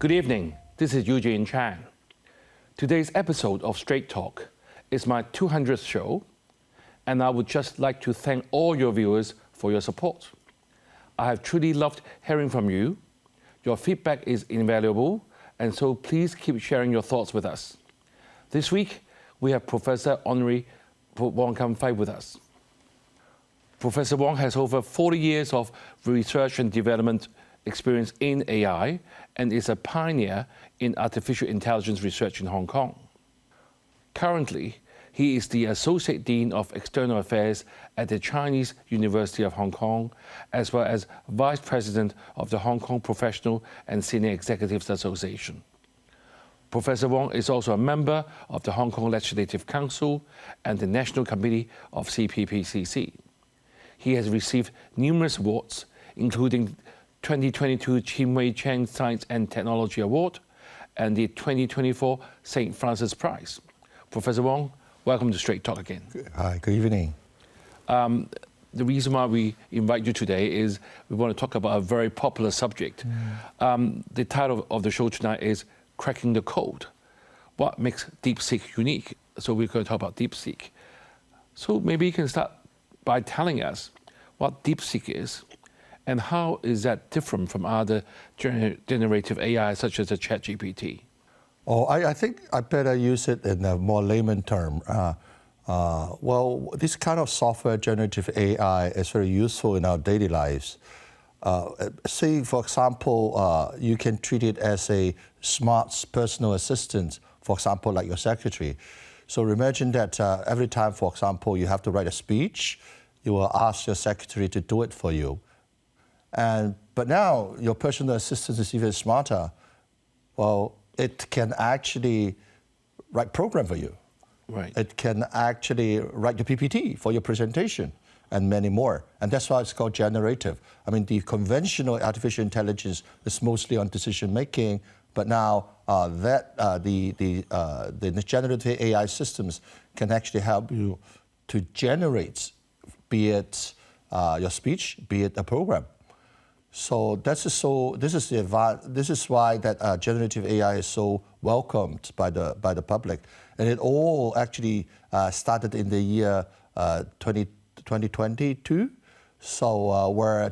Good evening, this is Eugene Chan. Today's episode of Straight Talk is my 200th show, and I would just like to thank all your viewers for your support. I have truly loved hearing from you. Your feedback is invaluable, and so please keep sharing your thoughts with us. This week, we have Professor Honorary Wong Kam Fai with us. Professor Wong has over 40 years of research and development experience in AI and is a pioneer in artificial intelligence research in Hong Kong. Currently, he is the Associate Dean of External Affairs at the Chinese University of Hong Kong, as well as Vice President of the Hong Kong Professional and Senior Executives Association. Professor Wong is also a member of the Hong Kong Legislative Council and the National Committee of CPPCC. He has received numerous awards, including 2022 Chin Wei Cheng Science and Technology Award and the 2024 St. Francis Prize. Professor Wong, welcome to Straight Talk again. Hi, good evening. The reason why we invite you today is we want to talk about a very popular subject. The title of the show tonight is Cracking the Code. What makes DeepSeek unique? So we're going to talk about DeepSeek. So maybe you can start by telling us what DeepSeek is and how is that different from other generative AI such as the ChatGPT? Oh, I think I better use it in a more layman term. Well, this kind of software, generative AI, is very useful in our daily lives. Say, for example, you can treat it as a smart personal assistant, for example, like your secretary. So imagine that every time, for example, you have to write a speech, you will ask your secretary to do it for you. But now your personal assistant is even smarter. Well, it can actually write program for you. Right. It can actually write the PPT for your presentation and many more. And that's why it's called generative. I mean, the conventional artificial intelligence is mostly on decision making, but now the generative AI systems can actually help you to generate, be it your speech, be it a program. So this is why that generative AI is so welcomed by the public, and it all actually started in the year 2022. So where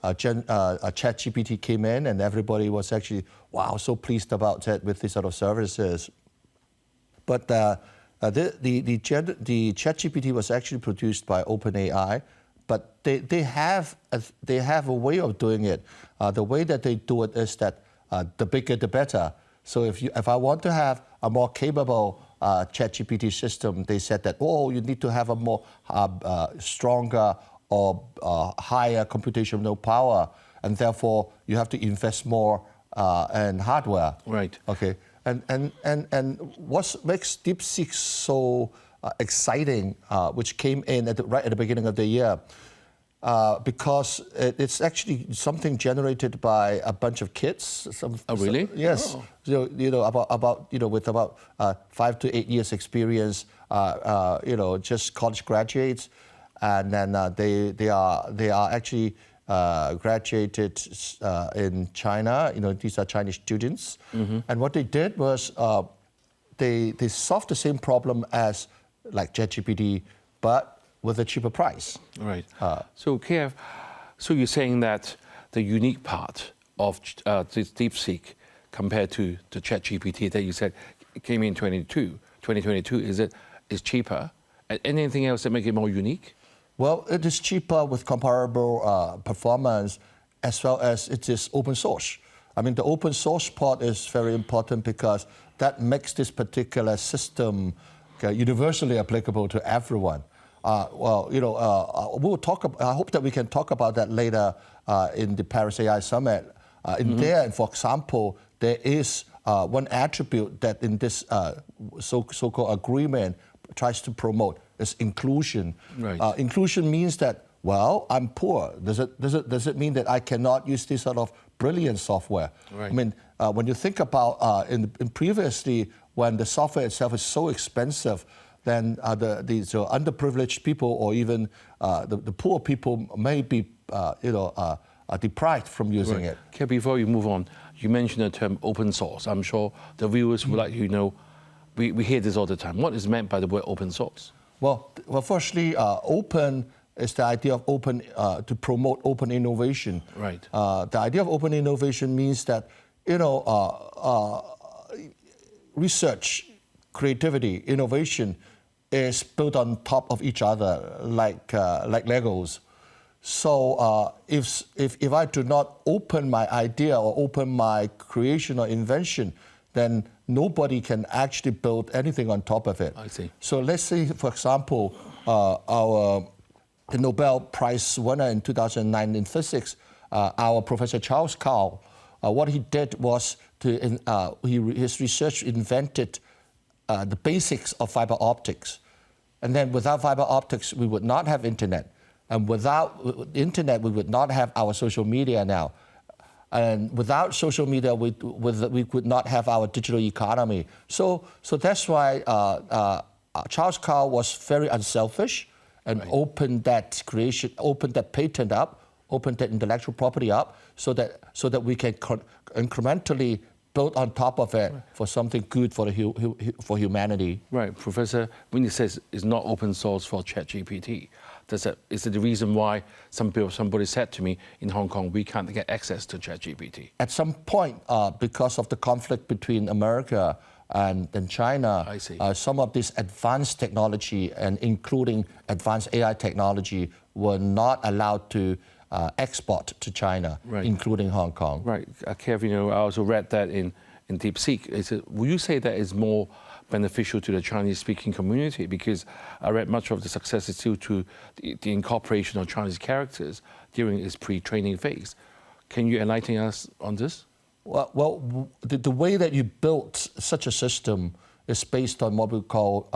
ChatGPT came in, and everybody was actually so pleased about it with these sort of services. But the ChatGPT was actually produced by OpenAI. But they have a way of doing it. The way that they do it is that the bigger the better. So if I want to have a more capable ChatGPT system, they said that you need to have a more stronger or higher computational power, and therefore you have to invest more in hardware. Right. Okay. And what makes DeepSeek so exciting, which came in right at the beginning of the year, because it's actually something generated by a bunch of kids. Really? Yes. Oh. So, with about 5 to 8 years experience, just college graduates, and then they are actually graduated in China. These are Chinese students, and what they did was they solved the same problem as like ChatGPT, but with a cheaper price. Right. So you're saying that the unique part of this DeepSeek compared to the ChatGPT that you said came in 2022 is cheaper. And anything else that make it more unique? Well, it is cheaper with comparable performance, as well as it is open source. I mean, the open source part is very important because that makes this particular system universally applicable to everyone. We'll talk. I hope that we can talk about that later in the Paris AI Summit. There, for example, there is one attribute that in this so-called agreement tries to promote is inclusion. Right. Inclusion means that, I'm poor. Does it mean that I cannot use this sort of brilliant software? Right. I mean, when you think about in previously, when the software itself is so expensive, then these underprivileged people or even the poor people may be deprived from using it. Okay, before you move on, you mentioned the term open source. I'm sure the viewers would like to know, we hear this all the time. What is meant by the word open source? Well, firstly, open is the idea of open, to promote open innovation. Right. The idea of open innovation means that, research, creativity, innovation is built on top of each other like Legos. So if I do not open my idea or open my creation or invention, then nobody can actually build anything on top of it. I see. So let's say, for example, the Nobel Prize winner in 2009 in physics, our Professor Charles Kao, what he did was his research invented the basics of fiber optics. And then without fiber optics, we would not have internet. And without internet, we would not have our social media now. And without social media, we could not have our digital economy. So that's why Charles Kao was very unselfish and opened that creation, opened that patent up, opened that intellectual property up, so that we can incrementally build on top of it for something good for humanity. Right, Professor, when he says it's not open source for ChatGPT, is it the reason why somebody said to me in Hong Kong we can't get access to ChatGPT? At some point, because of the conflict between America and China, I see. Some of this advanced technology, and including advanced AI technology, were not allowed to export to China, including Hong Kong. Right, Kevin, I also read that in DeepSeek. Will you say that is more beneficial to the Chinese-speaking community? Because I read much of the success is due to the incorporation of Chinese characters during its pre-training phase. Can you enlighten us on this? Well, the way that you built such a system is based on what we call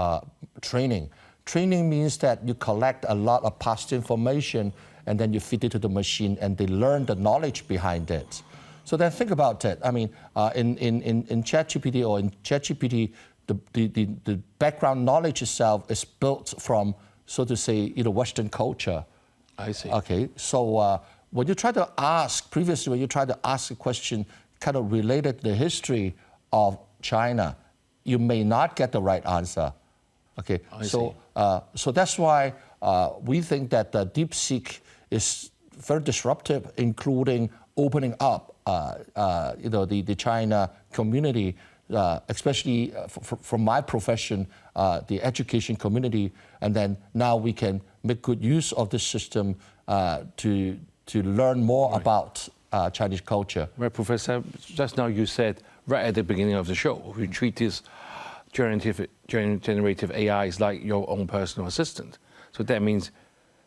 training. Training means that you collect a lot of past information and then you feed it to the machine and they learn the knowledge behind it. So then think about it. I mean, in ChatGPT or in ChatGPT, the background knowledge itself is built from, so to say, Western culture. I see. Okay, so when you try to ask, previously when you try to ask a question kind of related to the history of China, you may not get the right answer. Okay, so that's why we think that DeepSeek is very disruptive, including opening up, the China community, especially from my profession, the education community, and then now we can make good use of this system to learn more about Chinese culture. Right, Professor, just now you said right at the beginning of the show, we treat this generative AI is like your own personal assistant. So that means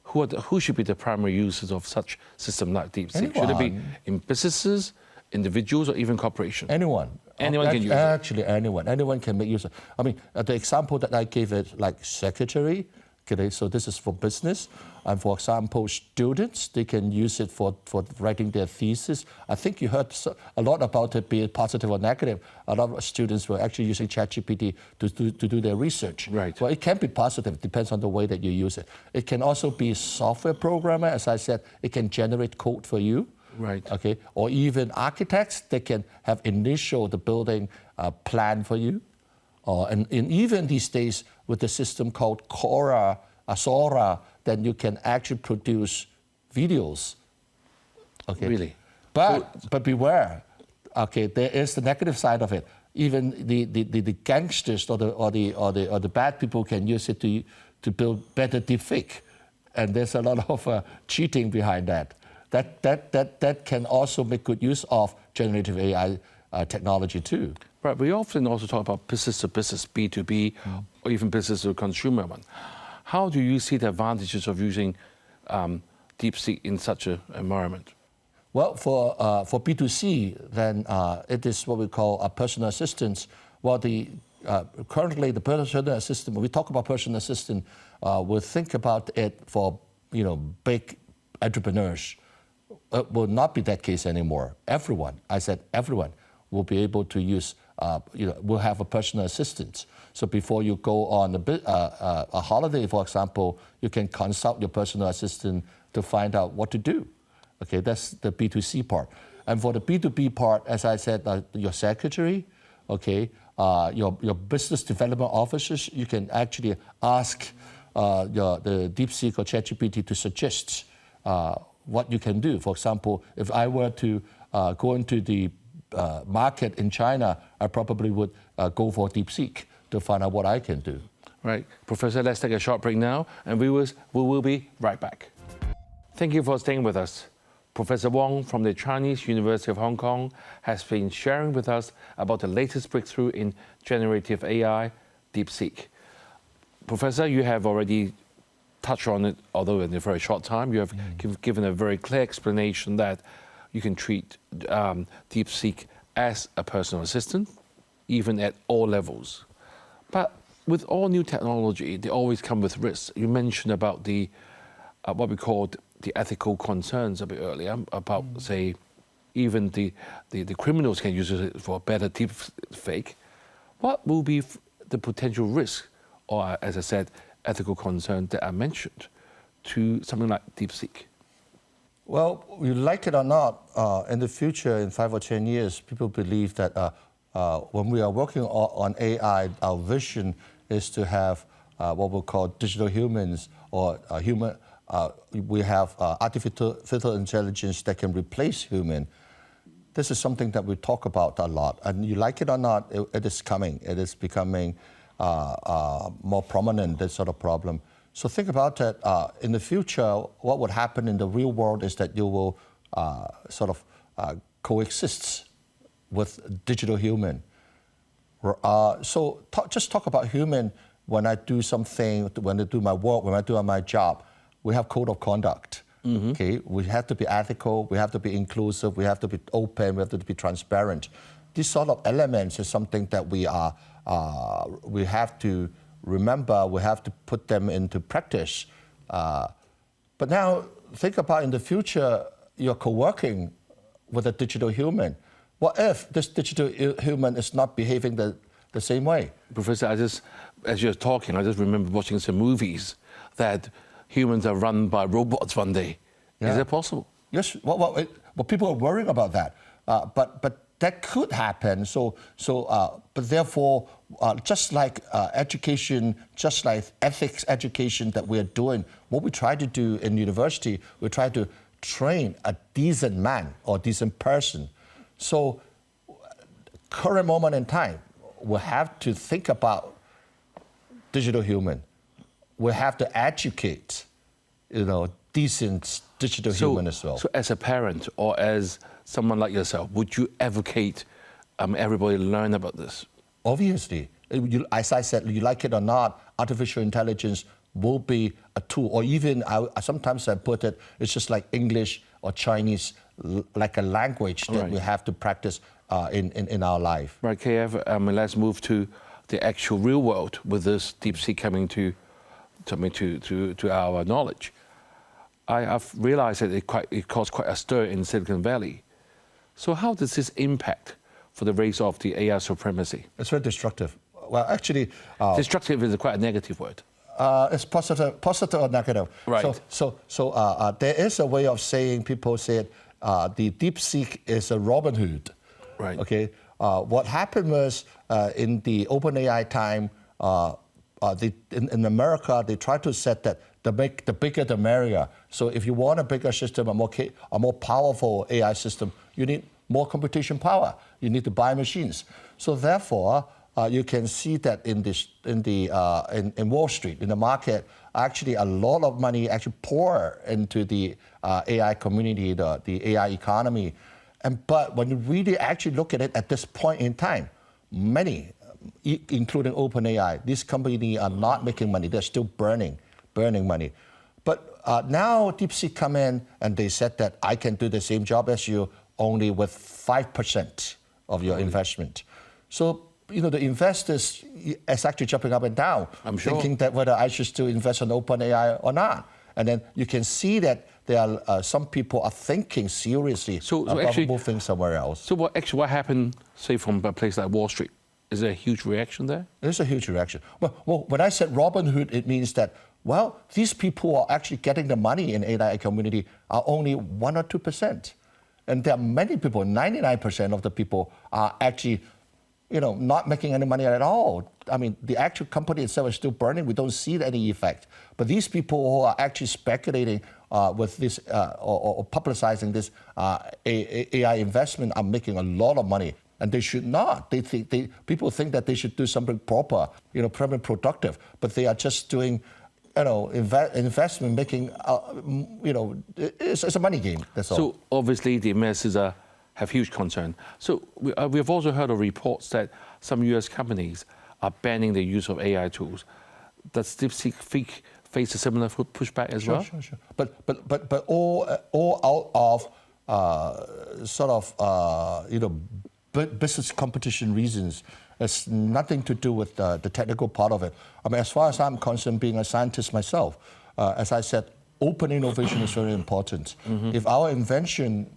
who should be the primary users of such system like DeepSeek? Should it be in businesses, individuals, or even corporations? Anyone. Anyone can use it? Actually, anyone. Anyone can make use of it. I mean, the example that I gave is like secretary. Okay, so this is for business. And for example, students, they can use it for writing their thesis. I think you heard a lot about it, be it positive or negative. A lot of students were actually using ChatGPT to do their research. Right. Well, it can be positive. It depends on the way that you use it. It can also be software programmer. As I said, it can generate code for you. Right. Okay. Or even architects, they can have the building plan for you. And even these days, with the system called Sora, then you can actually produce videos. Okay. Really? But beware. Okay, there is the negative side of it. Even the gangsters or the bad people can use it to build better deepfake, and there's a lot of cheating behind that. That can also make good use of generative AI technology too. Right, we often also talk about business to business, B2B, or even business to consumer one. How do you see the advantages of using DeepSeek in such an environment? Well, for B2C, then it is what we call a personal assistance. Well, currently the personal assistant, when we talk about personal assistant, we think about it for big entrepreneurs. It will not be that case anymore. Everyone, I said everyone, will be able to use, will have a personal assistant. So before you go on a holiday, for example, you can consult your personal assistant to find out what to do. Okay, that's the B2C part. And for the B2B part, as I said, your secretary, okay, your business development officers, you can actually ask the DeepSeek or ChatGPT to suggest what you can do. For example, if I were to go into the market in China, I probably would go for DeepSeek to find out what I can do. Right. Professor, let's take a short break now, and viewers, we will be right back. Thank you for staying with us. Professor Wong from the Chinese University of Hong Kong has been sharing with us about the latest breakthrough in generative AI, DeepSeek. Professor, you have already touched on it, although in a very short time. You have given a very clear explanation that you can treat DeepSeek as a personal assistant, even at all levels. But with all new technology, they always come with risks. You mentioned about the what we called the ethical concerns a bit earlier about, say, even the criminals can use it for better deep fake. What will be the potential risk, or as I said, ethical concerns that I mentioned to something like DeepSeek? Well, you like it or not, in the future, in 5 or 10 years, people believe that when we are working on AI, our vision is to have what we call digital humans, or we have artificial intelligence that can replace human. This is something that we talk about a lot. And you like it or not, it is coming. It is becoming more prominent, this sort of problem. So think about that. In the future, what would happen in the real world is that you will sort of coexist with digital human. So just talk about human. When I do something, when I do my work, when I do my job, we have code of conduct. Okay, we have to be ethical, we have to be inclusive, we have to be open, we have to be transparent. These sort of elements is something that we have to remember, we have to put them into practice. But now think about in the future, you're co-working with a digital human. What if this digital human is not behaving the same way? Professor, as you're talking, I just remember watching some movies that humans are run by robots one day. Yeah. Is that possible? Yes. Well, people are worrying about that. But that could happen. But therefore, just like education, just like ethics education that we are doing, what we try to do in university, we try to train a decent man or decent person. So, current moment in time, we have to think about digital human. We have to educate, decent digital human as well. So as a parent or as someone like yourself, would you advocate everybody learn about this? Obviously. As I said, you like it or not, artificial intelligence will be a tool. Or even, sometimes I put it, it's just like English or Chinese, like a language that we have to practice in our life. Right, KF, let's move to the actual real world with this DeepSeek coming to our knowledge. I've realized that it caused quite a stir in Silicon Valley. So how does this impact for the race of the AI supremacy? It's very destructive. Well, actually... destructive is quite a negative word. It's positive or negative. Right. So there is a way of saying, people said, the DeepSeek is a Robin Hood. Right. Okay. What happened was in the OpenAI time, in America, they tried to set that the bigger the merrier. So if you want a bigger system, a more powerful AI system, you need more computation power. You need to buy machines. So therefore, you can see that in Wall Street, in the market, actually a lot of money actually pour into the AI community, the AI economy. But when you really actually look at it at this point in time, many, including OpenAI, these companies are not making money. They're still burning money. But now DeepSeek come in and they said that I can do the same job as you, only with 5% of your investment. So, the investors is actually jumping up and down, thinking that whether I should still invest in OpenAI or not. And then you can see that there are some people are thinking seriously about moving somewhere else. So what happened, say, from a place like Wall Street? Is there a huge reaction there? There's a huge reaction. Well, when I said Robin Hood, it means that Well, these people who are actually getting the money in AI community are only 1 or 2%. And there are many people, 99% of the people are actually, not making any money at all. I mean, the actual company itself is still burning. We don't see any effect. But these people who are actually speculating with this or publicizing this AI investment are making a lot of money. And they should not. People think that they should do something proper, probably productive. But they are just doing, investment making, it's a money game. That's all. So obviously the investors have huge concern. So we've also heard of reports that some U.S. companies are banning the use of AI tools. Does DeepSeek face a similar pushback as well? Sure. But all out of business competition reasons. It's nothing to do with the technical part of it. I mean, as far as I'm concerned, being a scientist myself, as I said, open innovation is very important. Mm-hmm. If our invention,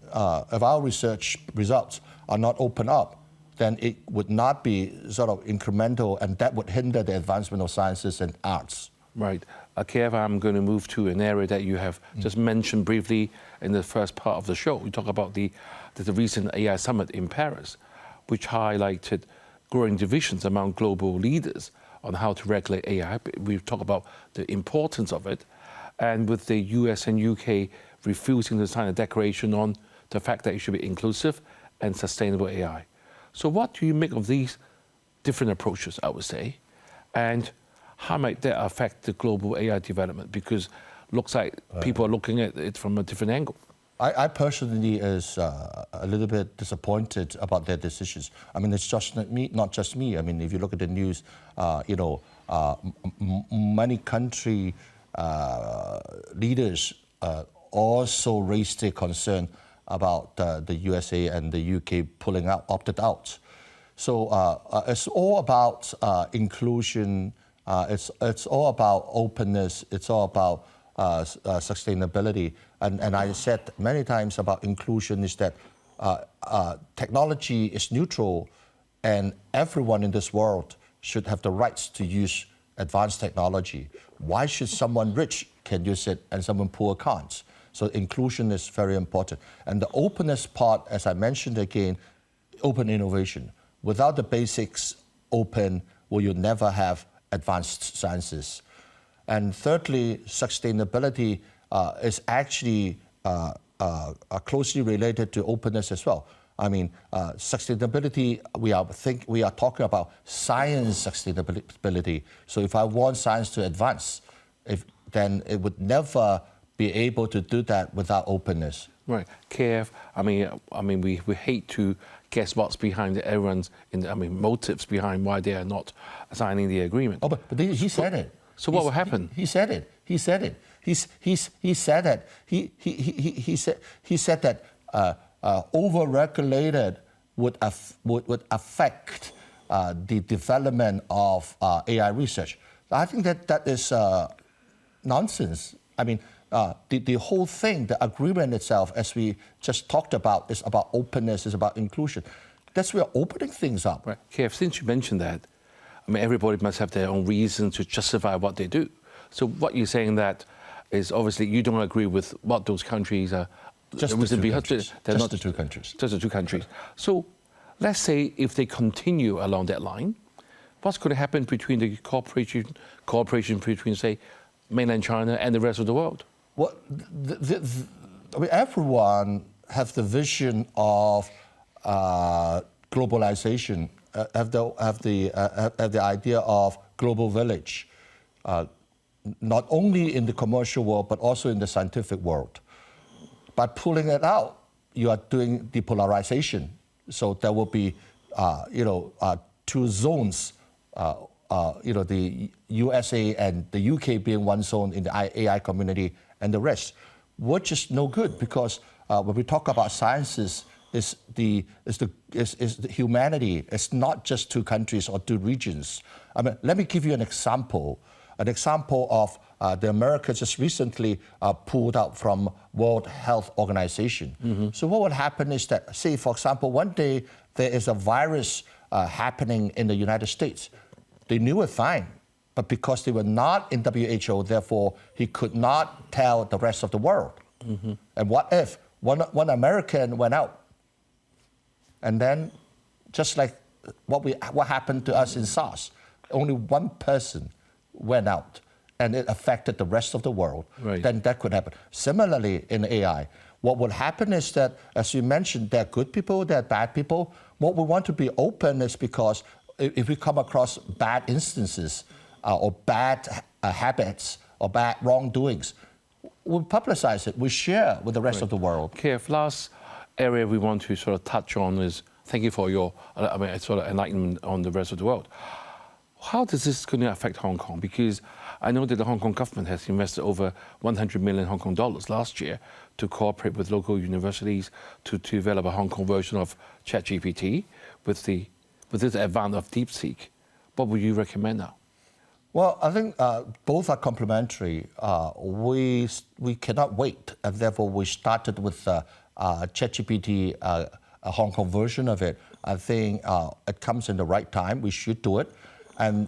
if our research results are not open up, then it would not be sort of incremental, and that would hinder the advancement of sciences and arts. Right. Kev, I'm going to move to an area that you have just mentioned briefly in the first part of the show. We talk about the recent AI summit in Paris, which highlighted growing divisions among global leaders on how to regulate AI. We've talked about the importance of it, and with the US and UK refusing to sign a declaration on the fact that it should be inclusive and sustainable AI. So what do you make of these different approaches, I would say, and how might that affect the global AI development? Because looks like people are looking at it from a different angle. I personally is a little bit disappointed about their decisions. I mean, it's just not just me. I mean, if you look at the news, many country leaders also raised their concern about the USA and the UK pulling out, opted out. So it's all about inclusion. It's all about openness. It's all about sustainability. And I said many times about inclusion is that technology is neutral, and everyone in this world should have the rights to use advanced technology. Why should someone rich can use it and someone poor can't? So inclusion is very important. And the openness part, as I mentioned again, open innovation. Without the basics open, well, you never have advanced sciences. And thirdly, sustainability is actually closely related to openness as well. I mean, sustainability, we are talking about science sustainability. So if I want science to advance, then it would never be able to do that without openness. Right, Kev. I mean, we hate to guess what's behind everyone's motives behind why they are not signing the agreement. Oh, but he said it. So what will happen? He said it. He said that over-regulated would affect the development of AI research. I think that is nonsense. I mean, the whole thing, the agreement itself, as we just talked about, is about openness, is about inclusion. That's where opening things up. Right. Kev, since you mentioned that, I mean, everybody must have their own reasons to justify what they do. So what you're saying that is obviously you don't agree with what those countries are. Just the two countries. Just the two countries. Just the two countries. So let's say if they continue along that line, what's going to happen between the cooperation between, say, mainland China and the rest of the world? Well, I mean, everyone has the vision of globalization, have the idea of global village, not only in the commercial world but also in the scientific world. By pulling it out, you are doing depolarization. So there will be, two zones. The USA and the UK being one zone in the AI community, and the rest, which is no good because when we talk about sciences, is the humanity. It's not just two countries or two regions. I mean, let me give you an example. An example of the Americans just recently pulled out from World Health Organization. Mm-hmm. So what would happen is that, say, for example, one day there is a virus happening in the United States. They knew it fine. but because they were not in WHO, therefore he could not tell the rest of the world. Mm-hmm. And what if one American went out, and then just like what happened to us in SARS, only one person went out, and it affected the rest of the world, right. Then that could happen. Similarly, in AI, what will happen is that, as you mentioned, there are good people, there are bad people. What we want to be open is because if we come across bad instances or bad habits or bad wrongdoings, we publicize it, we share with the rest right. of the world. Kev, last area we want to sort of touch on is, thank you for your sort of enlightenment on the rest of the world. How does this going to affect Hong Kong? Because I know that the Hong Kong government has invested over 100 million Hong Kong dollars last year to cooperate with local universities to develop a Hong Kong version of ChatGPT with this advance of DeepSeek. What would you recommend now? Well, I think both are complementary. We cannot wait, and therefore we started with ChatGPT, a Hong Kong version of it. I think it comes in the right time. We should do it, and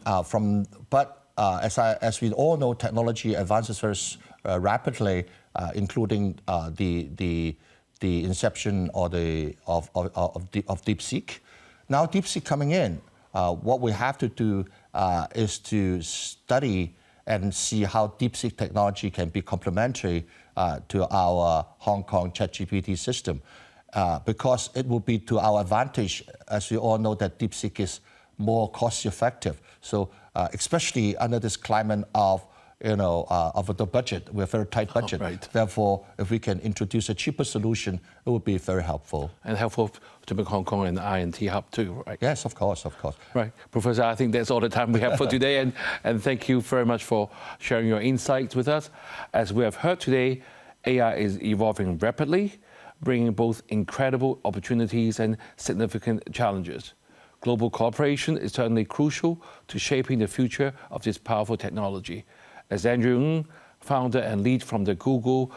as we all know, technology advances very rapidly, including the inception of DeepSeek. Now DeepSeek coming in, what we have to do is to study and see how DeepSeek technology can be complementary to our Hong Kong ChatGPT system, because it will be to our advantage, as we all know that DeepSeek is more cost-effective. So especially under this climate of the budget, we're a very tight budget. Right. Therefore, if we can introduce a cheaper solution, it would be very helpful. And helpful to make Hong Kong an I&T hub too, right? Yes, of course, of course. Right. Professor, I think that's all the time we have for today. And thank you very much for sharing your insights with us. As we have heard today, AI is evolving rapidly, bringing both incredible opportunities and significant challenges. Global cooperation is certainly crucial to shaping the future of this powerful technology. As Andrew Ng, founder and lead from the Google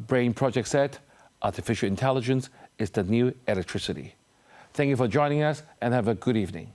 Brain Project said, artificial intelligence is the new electricity. Thank you for joining us and have a good evening.